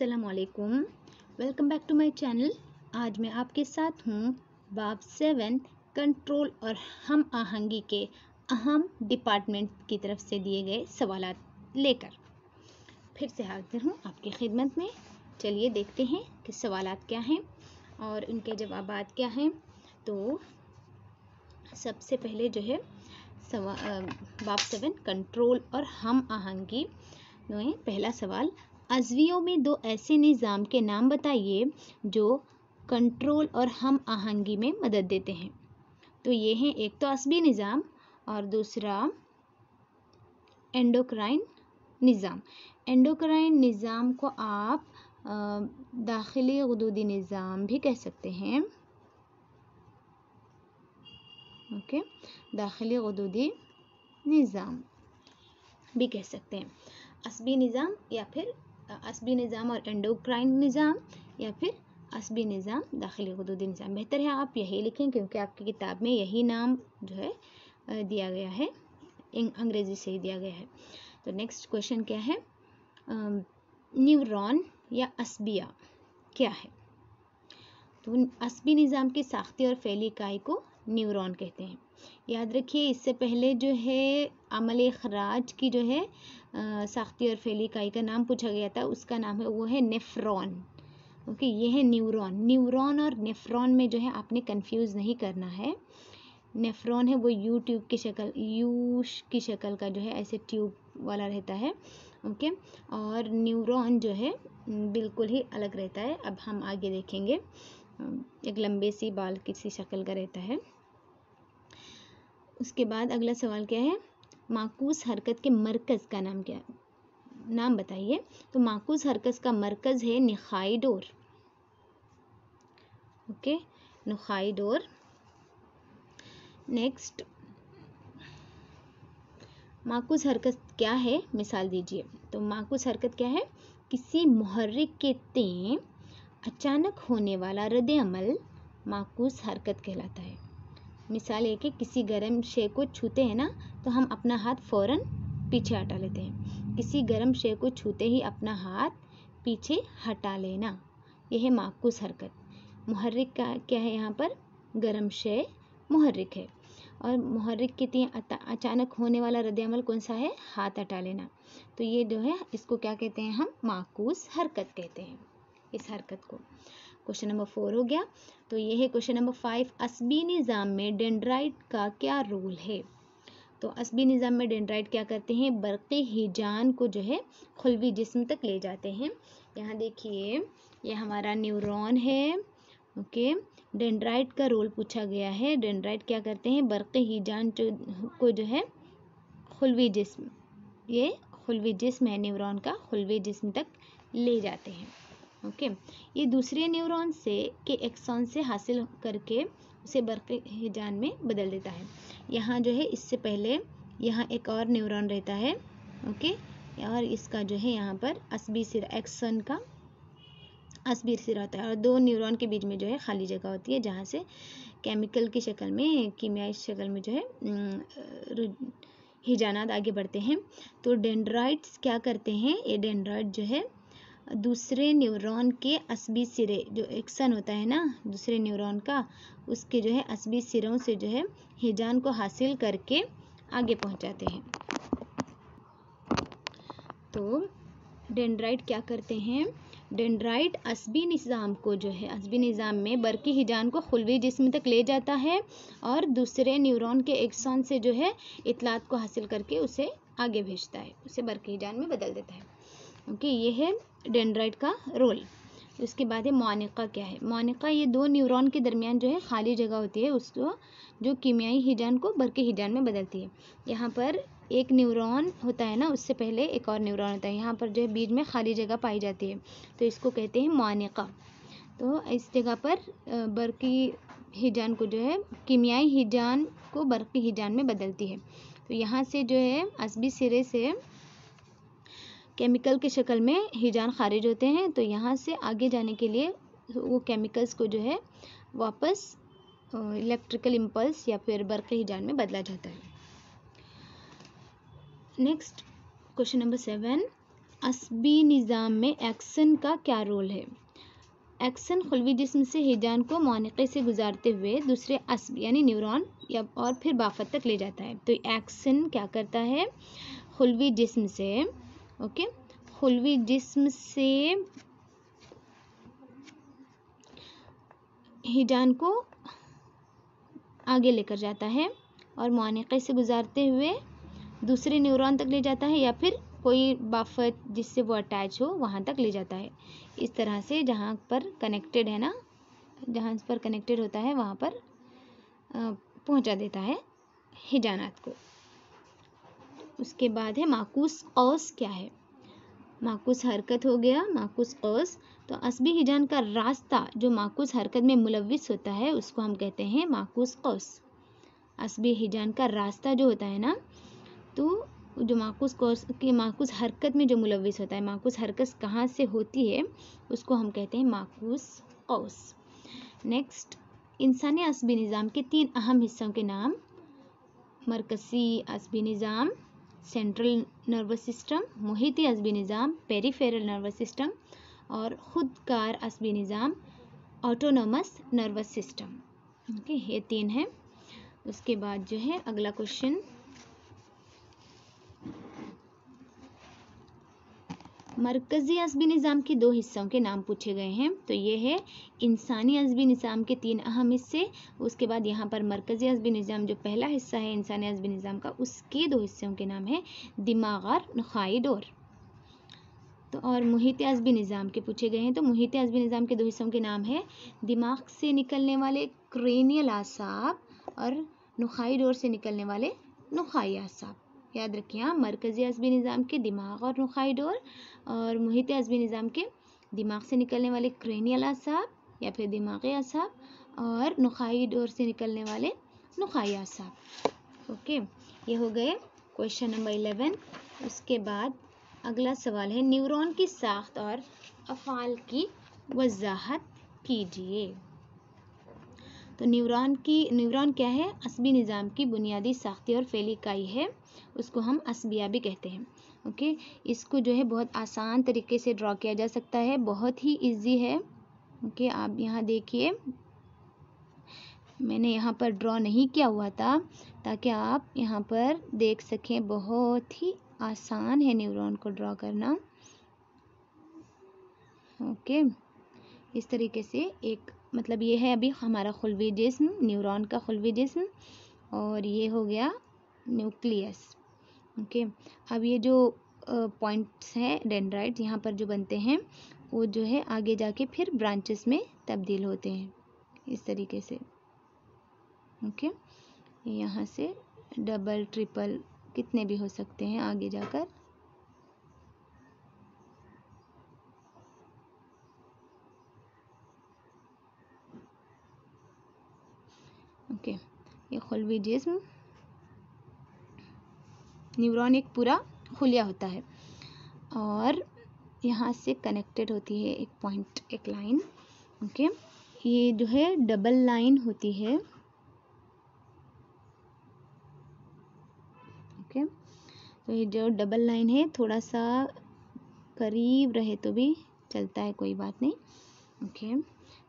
अस्सलामुअलैकुम, welcome back to my channel. आज मैं आपके साथ हूँ बाब 7 कंट्रोल और हम आहंगी के अहम डिपार्टमेंट की तरफ से दिए गए सवालात लेकर फिर से हाजिर हूँ आपकी खिदमत में। चलिए देखते हैं कि सवालात क्या हैं और उनके जवाबात क्या हैं। तो सबसे पहले जो है बाब 7 कंट्रोल और हम आहंगी में पहला सवाल, अज़वियों में दो ऐसे निज़ाम के नाम बताइए जो कंट्रोल और हम आहंगी में मदद देते हैं। तो ये हैं, एक तो असबी निज़ाम और दूसरा एंडोक्राइन निज़ाम। एंडोक्राइन निज़ाम को आप दाखिली गुदूदी निज़ाम भी कह सकते हैं। ओके, दाखिली गुदूदी निज़ाम भी कह सकते हैं। असबी निज़ाम या फिर असबी निज़ाम और एंडोक्राइन निज़ाम या फिर असबी निज़ाम दाखिली गुदूदी निज़ाम। बेहतर है आप यही लिखें क्योंकि आपकी किताब में यही नाम जो है दिया गया है, अंग्रेज़ी से ही दिया गया है। तो नेक्स्ट क्वेश्चन क्या है, न्यूरॉन या असबिया क्या है। तो असबी निज़ाम की साख्ती और फैली इकाई को न्यूरॉन कहते हैं। याद रखिए, इससे पहले जो है अमल इखराज की जो है साख्ती और फैली इकाई का नाम पूछा गया था, उसका नाम है वो है नेफ्रॉन। ओके, ये है न्यूरॉन। न्यूरॉन और नेफ्रॉन में जो है आपने कंफ्यूज नहीं करना है। नेफ्रॉन है वो यू की शक्ल का जो है ऐसे ट्यूब वाला रहता है। ओके, और न्यूरॉन जो है बिल्कुल ही अलग रहता है। अब हम आगे देखेंगे, एक लंबे सी बाल किसी शक्ल का रहता है। उसके बाद अगला सवाल क्या है, माकूस हरकत के मरकज़ का नाम क्या है, नाम बताइए। तो माकूस हरकत का मरकज़ है नुखाई डोर। ओके, नुखाई डोर। नेक्स्ट, माकूस हरकत क्या है, मिसाल दीजिए। तो माकूस हरकत क्या है, किसी मुहर्रिक के तें अचानक होने वाला रद्द अमल माकूस हरकत कहलाता है। मिसाल एक है, किसी गर्म शे को छूते हैं ना तो हम अपना हाथ फ़ौरन पीछे हटा लेते हैं। किसी गर्म शे को छूते ही अपना हाथ पीछे हटा लेना, यह है माकूस हरकत। मुहर्रिक का क्या है, यहाँ पर गर्म शे मुहर्रिक है और मुहर्रिक के तीन अचानक होने वाला रद्द अमल कौन सा है, हाथ हटा लेना। तो ये जो है इसको क्या कहते हैं, हम माकूस हरकत कहते हैं इस हरकत को। क्वेश्चन नंबर 4 हो गया। तो ये है क्वेश्चन नंबर 5, असबी निज़ाम में डेंड्राइट का क्या रोल है। तो असबी निज़ाम में डेंड्राइट क्या करते हैं, बरक़ी हिजान को जो है खुलवी जिस्म तक ले जाते हैं। यहाँ देखिए, ये हमारा न्यूरॉन है। ओके, डेंड्राइट का रोल पूछा गया है। डेंड्राइट क्या करते हैं, बरक़ी हिजान को जो है खुलवी जिस्म, ये खुलवी जिस्म है न्यूरॉन का, खुलवी जिस्म तक ले जाते हैं। ओके, ये दूसरे न्यूरॉन से के एक्सॉन से हासिल करके उसे बरक़ी हिजान में बदल देता है। यहाँ जो है इससे पहले यहाँ एक और न्यूरॉन रहता है। ओके, और इसका जो है यहाँ पर असबी सिरा, एक्सॉन का असबी सिरा होता है और दो न्यूरॉन के बीच में जो है खाली जगह होती है जहाँ से केमिकल की शक्ल में, कीमियाई शक्ल में जो है हिजानात आगे बढ़ते हैं। तो डेंड्राइट्स क्या करते हैं, ये डेंड्राइट जो है दूसरे न्यूरॉन के असबी सिरे, जो एक्सन होता है ना दूसरे न्यूरॉन का, उसके जो है असबी सिरों से जो है हिजान को हासिल करके आगे पहुंचाते हैं। तो डेंड्राइट क्या करते हैं, डेंड्राइट असबी निज़ाम को जो है असबी निज़ाम में बरक़ी हिजान को खुलवी जिस्म तक ले जाता है और दूसरे न्यूरॉन के एक्सन से जो है इत्तलात को हासिल करके उसे आगे भेजता है, उसे बरक़ी हिजान में बदल देता है। ओके, ये है डेंड्राइट का रोल। उसके बाद है मौनिका क्या है। मौनिका ये दो न्यूरॉन के दरमियान जो है खाली जगह होती है, उसको जो कीमियाई हिजान को बरक़ी हिजान में बदलती है। यहाँ पर एक न्यूरॉन होता है ना, उससे पहले एक और न्यूरॉन होता है, यहाँ पर जो है बीच में खाली जगह पाई जाती है, तो इसको कहते हैं मौनिका। तो इस जगह पर बरक़ी हिजान को जो है कीमियाई हिजान को बरक़ी हिजान में बदलती है। तो यहाँ से जो है असबी सिरे से केमिकल की शक्ल में हिजान खारिज होते हैं, तो यहाँ से आगे जाने के लिए वो केमिकल्स को जो है वापस इलेक्ट्रिकल इम्पल्स या फिर बरक़ी हिजान में बदला जाता है। नेक्स्ट क्वेश्चन नंबर 7, असबी निज़ाम में एक्सन का क्या रोल है? एक्सन खुलवी जिस्म से हिजान को मुआनक़े से गुजारते हुए दूसरे अस्ब यानी न्यूरॉन या और फिर बाफत तक ले जाता है। तो एक्सन क्या करता है? खुलवी जिस्म से, ओके, खुलवी जिस्म से हिजान को आगे लेकर जाता है और मुआनक़े से गुजारते हुए दूसरे न्यूरॉन तक ले जाता है या फिर कोई बाफत जिससे वो अटैच हो वहाँ तक ले जाता है। इस तरह से जहाँ पर कनेक्टेड है ना, जहाँ पर कनेक्टेड होता है वहाँ पर पहुँचा देता है हिजानात को। उसके बाद है माकूस कौस क्या है? माकूस हरकत हो गया, माकूस कौस। तो असबी हिजान का रास्ता जो माकूस हरकत में मुलव्विस होता है उसको हम कहते हैं माकूस कौस। असबी हिजान का रास्ता जो होता है ना, तो जो माकूस कौस की माकूस हरकत में जो मुलव्विस होता है, माकूस हरकत कहाँ से होती है उसको हम कहते हैं माकूस कौस। नेक्स्ट, इंसानी असबी निज़ाम के 3 अहम हिस्सों के नाम। मरकज़ी असबी निज़ाम, सेंट्रल नर्वस सिस्टम, मुहिती असबी निज़ाम, पेरिफेरल नर्वस सिस्टम, और खुदकार असबी निज़ाम, ऑटोनोमस नर्वस सिस्टम। ओके, ये 3 है। उसके बाद जो है अगला क्वेश्चन, मरकज़ी असबी निज़ाम के 2 हिस्सों के नाम पूछे गए हैं। तो ये है इंसानी असबी निज़ाम के 3 अहम हिस्से। उसके बाद यहाँ पर मरकज़ी असबी निज़ाम जो पहला हिस्सा है इंसानी असबी निज़ाम का, उसके 2 हिस्सों के नाम है दिमाग और नुखाई डोर। तो और मुहिती असबी निज़ाम के पूछे गए हैं। तो मुहिती असबी निज़ाम के 2 हिस्सों के नाम है दिमाग से निकलने वाले क्रेनियल आसाब और नुखाई डोर से निकलने वाले नुखाई आसाब। याद रखिए, हाँ, मरकज़ी असबी निज़ाम के दिमाग और नुखाई डोर, और मुहिती असबी निज़ाम के दिमाग से निकलने वाले क्रेनियल आसाब या फिर दिमागी आसाब, और नुखाई डोर से निकलने वाले नुखाई आसाब। ओके, ये हो गए क्वेश्चन नंबर 11। उसके बाद अगला सवाल है, न्यूरॉन की साख्त और अफ़ाल की वज़ाहत कीजिए। तो न्यूरॉन क्या है? असबी निज़ाम की बुनियादी साख्ती और फ़ेली इकाई है, उसको हम असबिया भी कहते हैं। ओके, इसको जो है बहुत आसान तरीके से ड्रॉ किया जा सकता है, बहुत ही इजी है। ओके, आप यहाँ देखिए, मैंने यहाँ पर ड्रॉ नहीं किया हुआ था ताकि आप यहाँ पर देख सकें, बहुत ही आसान है न्यूरॉन को ड्रॉ करना। ओके, इस तरीके से एक, मतलब ये है अभी हमारा खुलवी जिस्म, न्यूरॉन का खुलवी जिस्म, और ये हो गया न्यूक्लियस। ओके, अब ये जो पॉइंट्स हैं डेंड्राइट यहाँ पर जो बनते हैं वो जो है आगे जाके फिर ब्रांचेस में तब्दील होते हैं इस तरीके से। ओके, यहाँ से डबल ट्रिपल कितने भी हो सकते हैं आगे जाकर। ओके, ये खुलवी जिस्म, न्यूरॉन एक पूरा खुलिया होता है और यहाँ से कनेक्टेड होती है एक पॉइंट, एक लाइन। ओके, ये जो है डबल लाइन होती है। ओके, तो ये जो डबल लाइन है थोड़ा सा करीब रहे तो भी चलता है, कोई बात नहीं। ओके,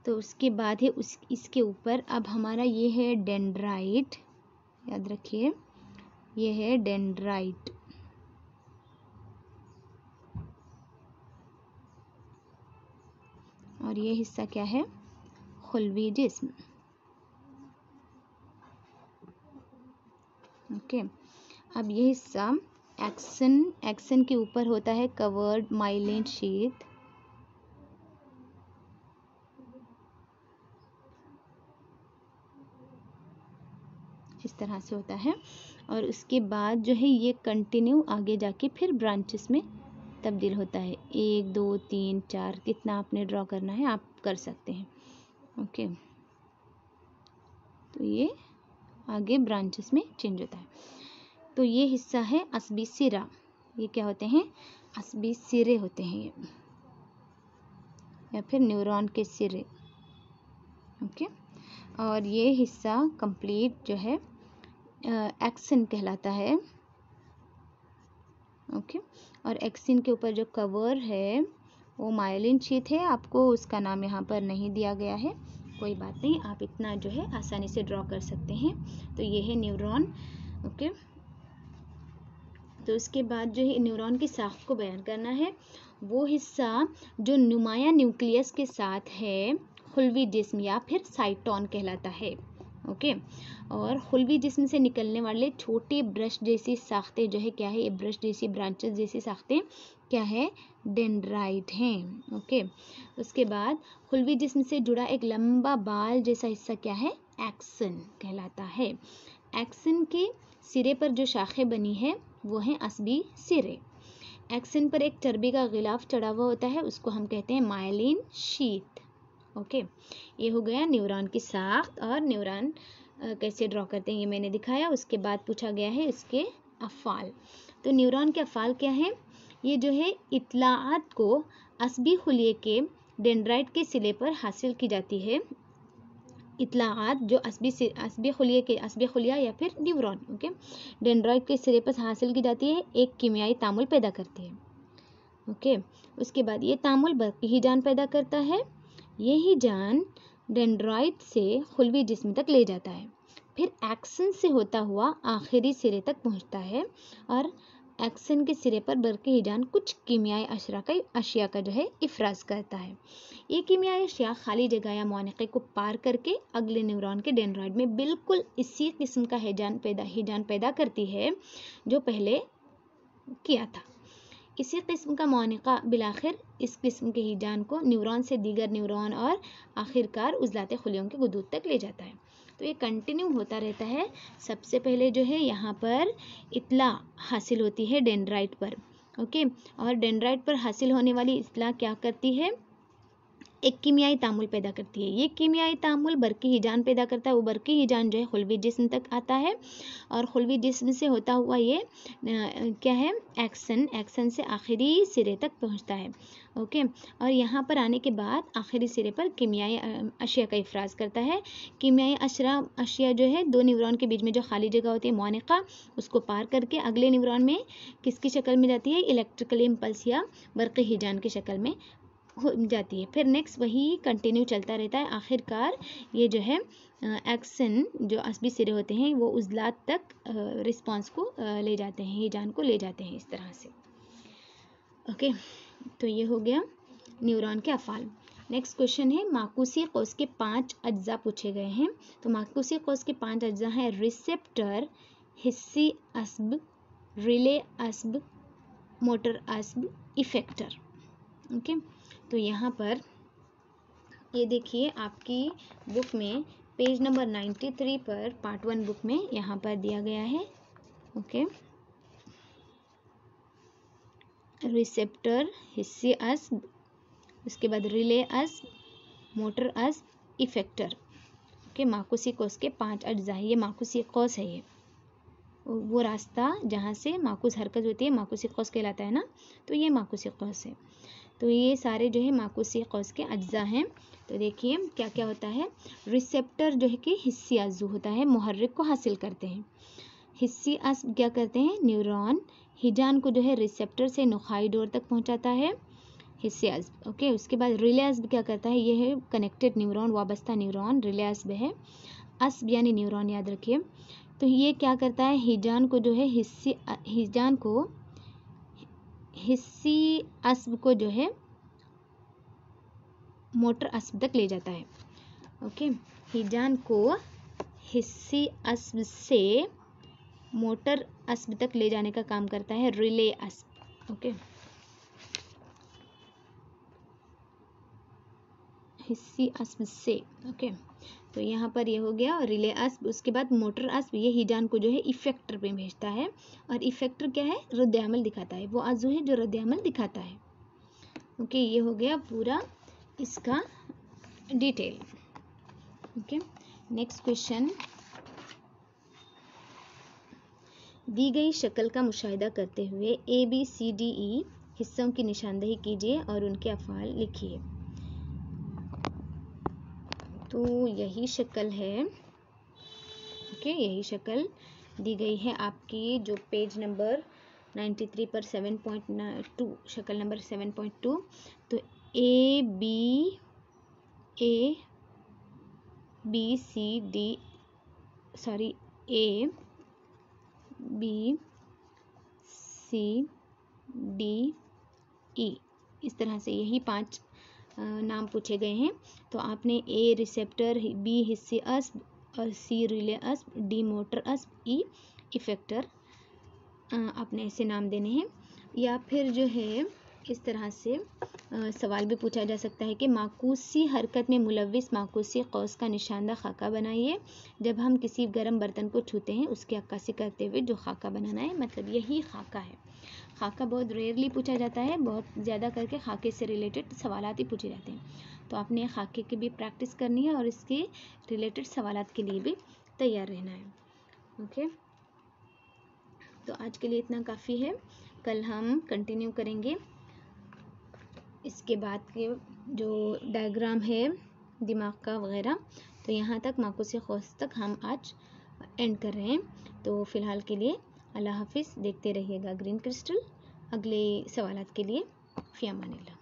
तो उसके बाद है इसके ऊपर अब हमारा ये है डेंड्राइट, याद रखिए ये है डेंड्राइट। और ये हिस्सा क्या है? खुलवी जिस्म। ओके, अब ये हिस्सा एक्सन के ऊपर होता है कवर्ड माइलिन शीथ। इस तरह से होता है, और उसके बाद जो है ये कंटिन्यू आगे जाके फिर ब्रांचेस में तब्दील होता है। 1 2 3 4 कितना आपने ड्रॉ करना है आप कर सकते हैं। ओके, तो ये आगे ब्रांचेस में चेंज होता है। तो ये हिस्सा है असबी सिरा। ये क्या होते हैं? असबी सिरे होते हैं ये, या फिर न्यूरॉन के सिरे। ओके, और ये हिस्सा कंप्लीट जो है एक्सन कहलाता है। ओके। और एक्सिन के ऊपर जो कवर है वो मायलिन शीथ है, आपको उसका नाम यहाँ पर नहीं दिया गया है, कोई बात नहीं, आप इतना जो है आसानी से ड्रॉ कर सकते हैं। तो ये है न्यूरॉन। ओके, तो उसके बाद जो है न्यूरॉन की साख को बयान करना है। वो हिस्सा जो नुमाया न्यूक्लियस के साथ है खुलवी जिस्म या फिर साइटोन कहलाता है। ओके, और खुलवी जिस्म से निकलने वाले छोटे ब्रश जैसी साख्तें जो है क्या है, ये ब्रश जैसी ब्रांचेस जैसी साख्तें क्या है, डेंड्राइट हैं। ओके, उसके बाद खुलवी जिस्म से जुड़ा एक लंबा बाल जैसा हिस्सा क्या है, एक्सन कहलाता है। एक्सन के सिरे पर जो शाखें बनी है वो हैं असबी सिरे। एक्सन पर एक चर्बी का गिलाफ चढ़ा हुआ होता है, उसको हम कहते हैं मायलिन शीथ। ओके, ये हो गया न्यूरॉन की साख्त और न्यूरॉन कैसे ड्रॉ करते हैं ये मैंने दिखाया। उसके बाद पूछा गया है इसके अफ़ाल। तो न्यूरॉन के अफ़ाल क्या हैं, ये जो है इत्तलाआत को असबी खुलिये के डेंड्राइट के सिले पर हासिल की जाती है। इत्तलाआत जो असबी खुलिया या फिर न्यूरॉन ओके डेंड्राइट के सिरे पर हासिल की जाती है, एक कीमियाई तामुल पैदा करती है। ओके, उसके बाद ये तामुल बरक़ी हिजान पैदा करता है। ये हिजान डेंड्राइट से खुलवी जिस्म तक ले जाता है, फिर एक्सन से होता हुआ आखिरी सिरे तक पहुंचता है और एक्सन के सिरे पर बरक़ी हिजान कुछ कीमियाई अशिया का जो है इफराज करता है। ये कीमियाई अशिया खाली जगह या मौनिक़े को पार करके अगले न्यूरॉन के डेंड्राइट में बिल्कुल इसी किस्म का हिजान पैदा करती है जो पहले किया था। इसी किस्म का मौनिक़ा बिलाखिर इस किस्म के हिजान को न्यूरॉन से दीगर न्यूरॉन और आखिरकार उज़लाते खुलियों के गुदूद तक ले जाता है। तो ये कंटिन्यू होता रहता है। सबसे पहले जो है यहाँ पर इत्तला हासिल होती है डेंड्राइट पर। ओके, और डेंड्राइट पर हासिल होने वाली इत्तला क्या करती है, एक कीमियाई तामुल पैदा करती है। ये कीमियाई तामुल बरक़ी हिजान पैदा करता है। वो बरक़ी हिजान जो है खुलवी जिस्म तक आता है और खुलवी जिस्म से होता हुआ ये क्या है, एक्सन से आखिरी सिरे तक पहुंचता है। ओके, और यहाँ पर आने के बाद आखिरी सिरे पर कीमियाई अशिया का इफराज करता है। कीमियाई अशिया जो है दो न्यूरॉन के बीच में जो खाली जगह होती है मौनिक़ा, उसको पार करके अगले न्यूरॉन में किसकी शक्ल में जाती है, इलेक्ट्रिकल इम्पल्स या बरक़ी हिजान की शक्ल में हो जाती है। फिर नेक्स्ट वही कंटिन्यू चलता रहता है। आखिरकार ये जो है एक्सन जो असबी सिरे होते हैं वो उज़लात तक रिस्पॉन्स को ले जाते हैं, हिजान को ले जाते हैं इस तरह से। ओके, तो ये हो गया न्यूरॉन के अफ़ाल। नेक्स्ट क्वेश्चन है माकूसी कौस के 5 अज्जा पूछे गए हैं। तो माकूसी कौस के 5 अज्जा हैं रिसेप्टर, हिस्सी अस्ब, रिले अस्ब, मोटर अस्ब, इफेक्टर। ओके, तो यहाँ पर ये देखिए आपकी बुक में पेज नंबर 93 पर पार्ट 1 बुक में यहाँ पर दिया गया है। ओके, रिसेप्टर, हिस्सी अस्ब, उसके बाद रिले अस्ब, मोटर अस्ब, इफेक्टर। ओके, माकूसी कौस के 5 अज्जा है। ये माकूसी कौस है, ये वो रास्ता जहाँ से माकूस हरकत होती है माकूसी कौस कहलाता है ना, तो ये माकूसी कौस है। तो ये सारे जो है माकूसी कौस के अज्जा हैं। तो देखिए क्या क्या होता है। रिसेप्टर जो है कि हिस्सी अज़्ज़ू होता है, मुहर्रिक को हासिल करते हैं। हिस्सी अस्ब क्या करते हैं, न्यूरॉन हिजान को जो है रिसेप्टर से नुखाई डोर तक पहुंचाता है, हिस्सी अस्ब। ओके, उसके बाद रिले अस्ब क्या करता है, ये है कनेक्टेड न्यूरॉन, वाबस्ता न्यूरॉन रिले अस्ब है। अस्ब यानी न्यूरॉन याद रखिए। तो ये क्या करता है, हिजान को जो है हिस्सी अस्ब को जो है मोटर अस्ब तक ले जाता है। ओके, हिजान को हिस्सी अस्ब से मोटर अस्ब तक ले जाने का काम करता है रिले अस्ब। ओके, हिस्सी अस्ब से। ओके, तो यहाँ पर ये हो गया रिले अस्ब। उसके बाद मोटर अस्ब ये हिजान को जो है इफेक्टर पे भेजता है और इफेक्टर क्या है, रद्द-ए-अमल दिखाता है, वो आज़ू है जो रद्द-ए-अमल दिखाता है। ओके, ये हो गया पूरा इसका डिटेल। ओके, नेक्स्ट क्वेश्चन, दी गई शक्ल का मुशाहिदा करते हुए ABCDE हिस्सों की निशानदेही कीजिए और उनके अफ़ाल लिखिए। तो यही शक्ल है। ओके, यही शक्ल दी गई है आपकी जो पेज नंबर 93 पर 7.2 शक्ल नंबर 7.2, तो A B C D E, इस तरह से यही 5 नाम पूछे गए हैं। तो आपने ए रिसेप्टर, बी हिस्से अस्ब और सी रिले अस्ब, डी मोटर अस्ब, ई इफेक्टर, आपने ऐसे नाम देने हैं। या फिर जो है इस तरह से सवाल भी पूछा जा सकता है कि माकूसी हरकत में मुलव्विस माकूसी कौस का निशानदा खाका बनाइए। जब हम किसी गर्म बर्तन को छूते हैं उसकी अक्कासी करते हुए जो खाका बनाना है, मतलब यही खाका है। खाका बहुत रेयरली पूछा जाता है, बहुत ज़्यादा करके खाके से रिलेटेड सवालात ही पूछे जाते हैं। तो आपने खाके की भी प्रैक्टिस करनी है और इसके रिलेटेड सवालात के लिए भी तैयार रहना है। ओके, तो आज के लिए इतना काफ़ी है। कल हम कंटिन्यू करेंगे इसके बाद के जो डायग्राम है दिमाग का वगैरह। तो यहाँ तक माकूसी खौस तक हम आज एंड कर रहे हैं। तो फ़िलहाल के लिए अल्लाह हाफिज़। देखते रहिएगा ग्रीन क्रिस्टल। अगले सवालात के लिए फ़ी अमानिल्लाह।